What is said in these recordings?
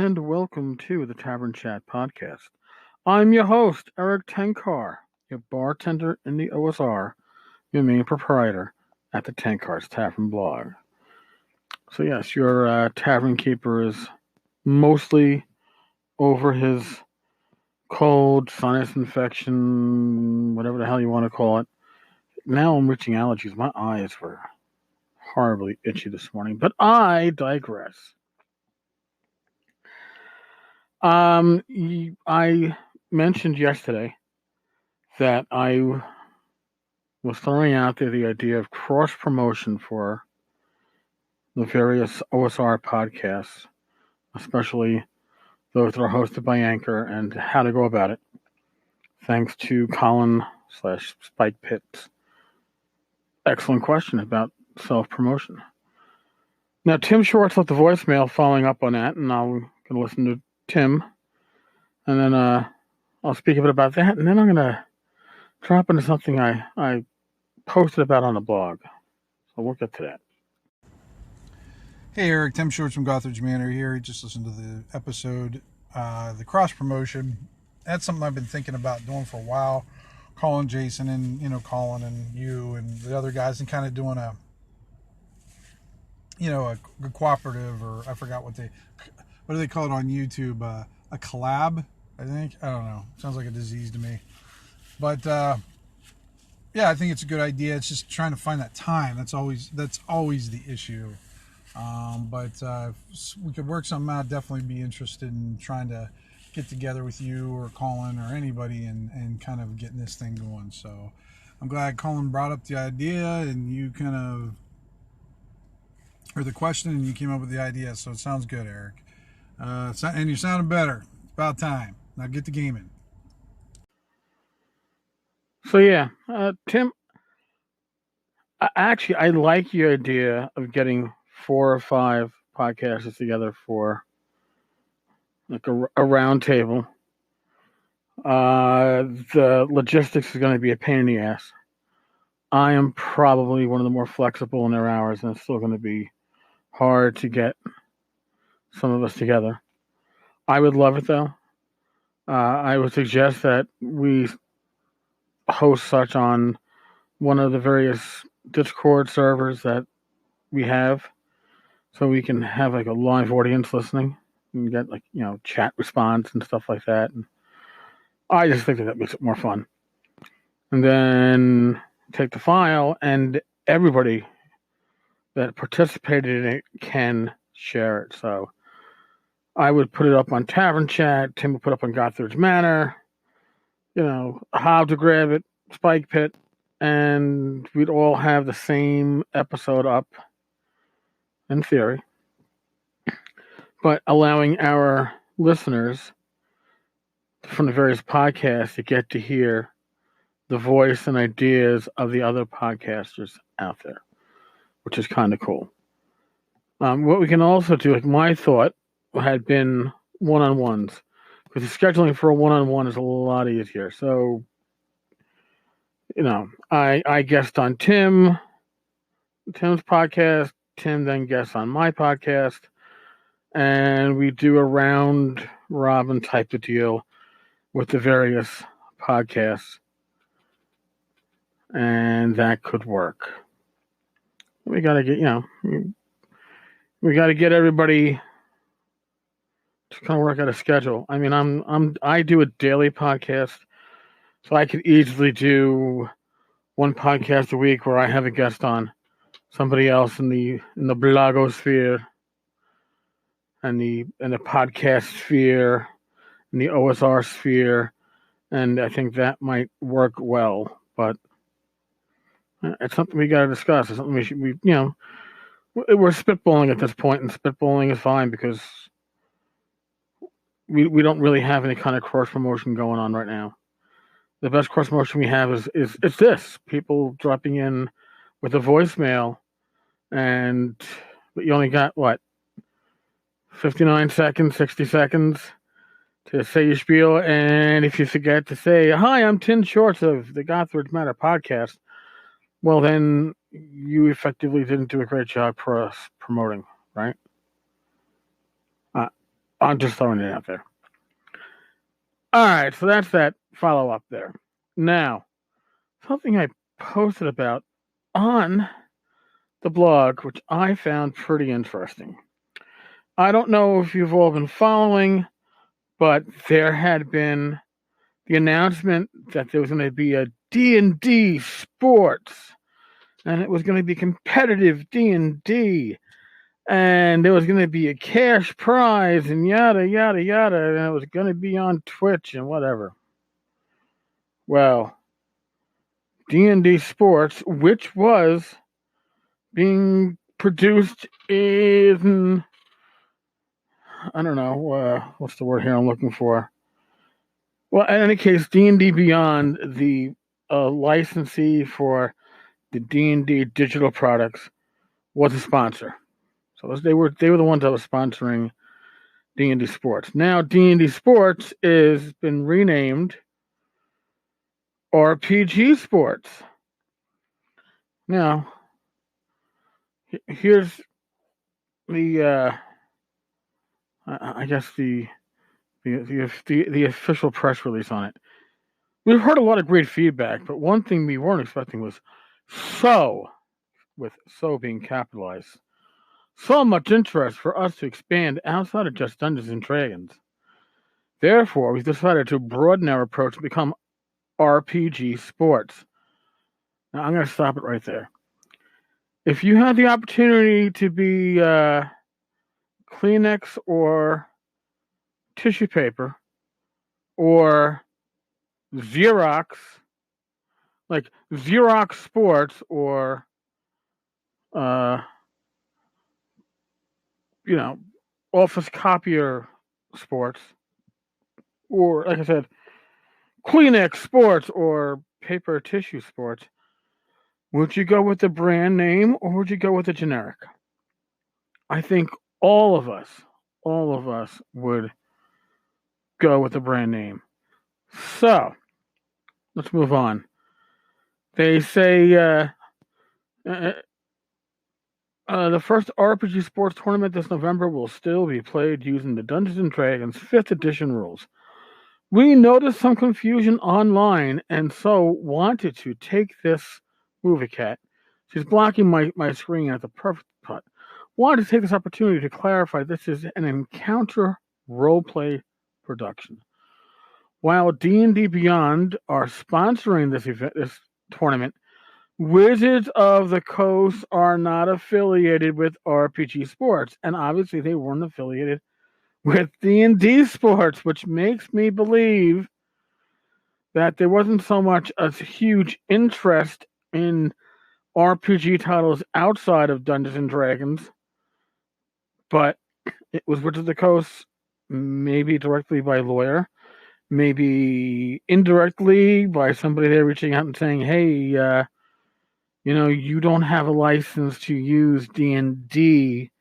and welcome to the Tavern Chat Podcast. I'm your host, Eric Tenkar, your bartender in the OSR, your main proprietor at the Tenkar's Tavern blog. So, yes, your tavern keeper is mostly over his cold, sinus infection, whatever the hell you want to call it. Now I'm reaching allergies. My eyes were horribly itchy this morning, but I digress. I mentioned yesterday that I was throwing out there the idea of cross promotion for the various OSR podcasts, especially those that are hosted by Anchor, and how to go about it. Thanks to Colin/Spike Pitt's excellent question about self promotion. Now, Tim Schwartz left the voicemail following up on that, and I'm going to listen to Tim, and then I'll speak a bit about that, and then I'm going to drop into something I posted about on the blog. So we'll get to that. Hey Eric, Tim Schwartz from Gothridge Manor here. Just listened to the episode, the cross promotion. That's something I've been thinking about doing for a while. Calling Jason and Colin and you and the other guys and kind of doing a cooperative, or I forgot what do they call it on YouTube? A collab, I think. I don't know. Sounds like a disease to me. But yeah, I think it's a good idea. It's just trying to find that time. That's always the issue. But if we could work something out, definitely be interested in trying to get together with you or Colin or anybody and kind of getting this thing going. So I'm glad Colin brought up the idea and you kind of heard the question and you came up with the idea. So it sounds good, Eric. And you're sounding better. It's about time. Now get the game in. So yeah, Tim, I like your idea of getting 4 or 5 podcasters together for like a round table. The logistics is going to be a pain in the ass. I am probably one of the more flexible in their hours, and it's still going to be hard to get some of us together. I would love it though. I would suggest that we host such on one of the various Discord servers that we have, so we can have like a live audience listening and get chat response and stuff like that. And I just think that makes it more fun. And then take the file, and everybody that participated in it can share it. So I would put it up on Tavern Chat. Tim would put it up on Gothridge Manor. How to grab it, Spike Pit, and we'd all have the same episode up in theory, but allowing our listeners from the various podcasts to get to hear the voice and ideas of the other podcasters out there, which is kind of cool. What we can also do, like my thought had been one-on-ones, because the scheduling for a one-on-one is a lot easier. So, I guest on Tim's podcast, Tim then guests on my podcast, and we do a round robin type of deal with the various podcasts, and that could work. We got to get everybody to kind of work out a schedule. I mean, I do a daily podcast, so I could easily do one podcast a week where I have a guest on, somebody else in the blogosphere and the podcast sphere and the OSR sphere, and I think that might work well. But it's something we got to discuss. It's something we're spitballing at this point, and spitballing is fine because we don't really have any kind of cross promotion going on right now. The best cross promotion we have is this: people dropping in with a voicemail, but you only got 59 seconds, 60 seconds to say your spiel, and if you forget to say, "Hi, I'm Tim Schwartz of the Gothridge Manor podcast," well, then you effectively didn't do a great job for us promoting, right? I'm just throwing it out there. All right, so that's that follow-up there. Now, something I posted about on the blog, which I found pretty interesting. I don't know if you've all been following, but there had been the announcement that there was going to be a DnD Sports, and it was going to be competitive D&D, and there was going to be a cash prize and yada, yada, yada, and it was going to be on Twitch and whatever. Well, DnD Sports, which was being produced in, I don't know, what's the word here I'm looking for? Well, in any case, D&D Beyond, the licensee for the D&D digital products, was a sponsor. So they were the ones that were sponsoring D&D Sports. Now D&D Sports has been renamed RPG Sports. Now, here's the I guess the official press release on it. We've heard a lot of great feedback, but one thing we weren't expecting was with so being capitalized, so much interest for us to expand outside of just Dungeons and Dragons. Therefore, we've decided to broaden our approach to become RPG Sports. Now, I'm going to stop it right there. If you have the opportunity to be Kleenex or tissue paper or Xerox, like Xerox Sports or, office copier sports, or, like I said, Kleenex Sports or paper tissue sports, would you go with the brand name or would you go with the generic? I think all of us would go with the brand name. So, let's move on. They say the first RPG Sports tournament this November will still be played using the Dungeons & Dragons 5th edition rules. We noticed some confusion online and so wanted to take this movie cat. She's blocking my screen at the perfect spot. Wanted to take this opportunity to clarify this is an encounter roleplay production. While D&D Beyond are sponsoring this tournament, Wizards of the Coast are not affiliated with RPG Sports, and obviously they weren't affiliated with D&D Sports, which makes me believe that there wasn't so much a huge interest in RPG titles outside of Dungeons and Dragons, but it was Wizards of the Coast, maybe directly by a lawyer, maybe indirectly by somebody there reaching out and saying, hey, you don't have a license to use D&D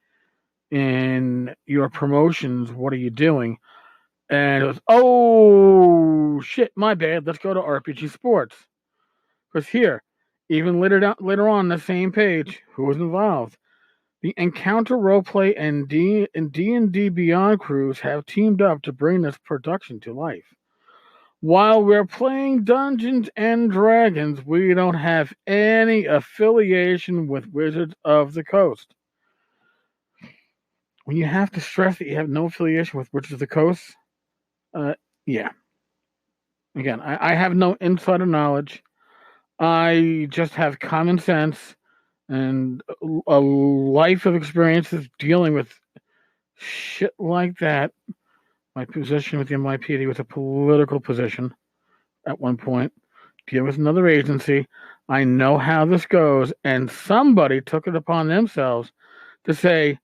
in your promotions. What are you doing? And it was, oh, shit, my bad. Let's go to RPG Sports. Because here, even later on the same page, who was involved? The Encounter Roleplay and D&D Beyond crews have teamed up to bring this production to life. While we're playing Dungeons and Dragons, we don't have any affiliation with Wizards of the Coast. When you have to stress that you have no affiliation with Wizards of the Coast, yeah. Again, I have no insider knowledge. I just have common sense and a life of experiences dealing with shit like that. My position with the NYPD was a political position at one point. Dealing with another agency. I know how this goes, and somebody took it upon themselves to say,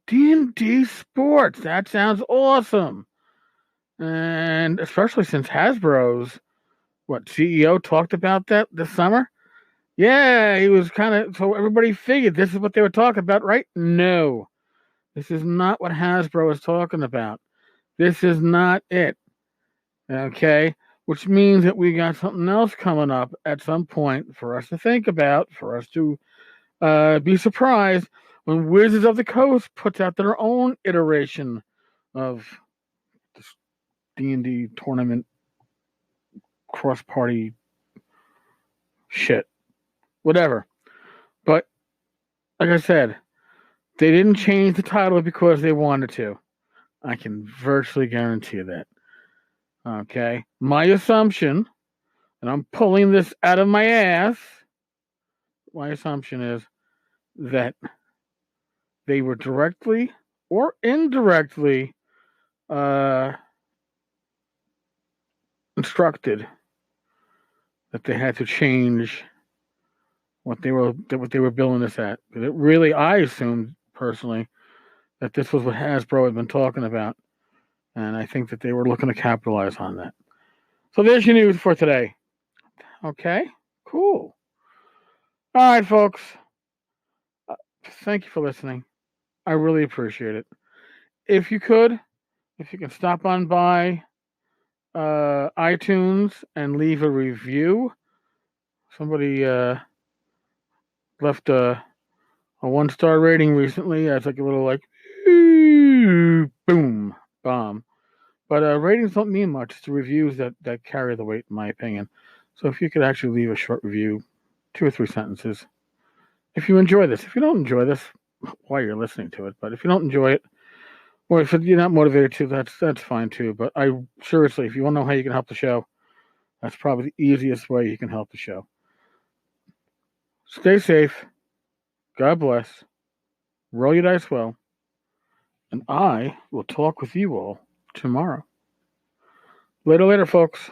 D&D Sports, that sounds awesome. And especially since Hasbro's CEO talked about that this summer. Yeah, he was so everybody figured this is what they were talking about, right? No, this is not what Hasbro is talking about. This is not it. Okay, which means that we got something else coming up at some point for us to think about, for us to be surprised when Wizards of the Coast puts out their own iteration of this D&D tournament cross-party shit. Whatever. But, like I said, they didn't change the title because they wanted to. I can virtually guarantee that. Okay? My assumption, and I'm pulling this out of my ass, my assumption is that they were directly or indirectly instructed that they had to change what they were billing this at. But it really, I assumed personally that this was what Hasbro had been talking about, and I think that they were looking to capitalize on that. So there's your news for today. Okay, cool. All right, folks. Thank you for listening. I really appreciate it. If you can stop on by iTunes and leave a review. Somebody left a 1-star rating recently. It's like a little like boom bomb. But ratings don't mean much. It's the reviews that carry the weight, in my opinion. So if you could actually leave a short review, 2 or 3 sentences. If you enjoy this, if you don't enjoy this, why you're listening to it. But if you don't enjoy it, or if you're not motivated to, that's fine too. But I seriously, if you want to know how you can help the show, that's probably the easiest way you can help the show. Stay safe. God bless. Roll your dice well. And I will talk with you all tomorrow. Later, folks.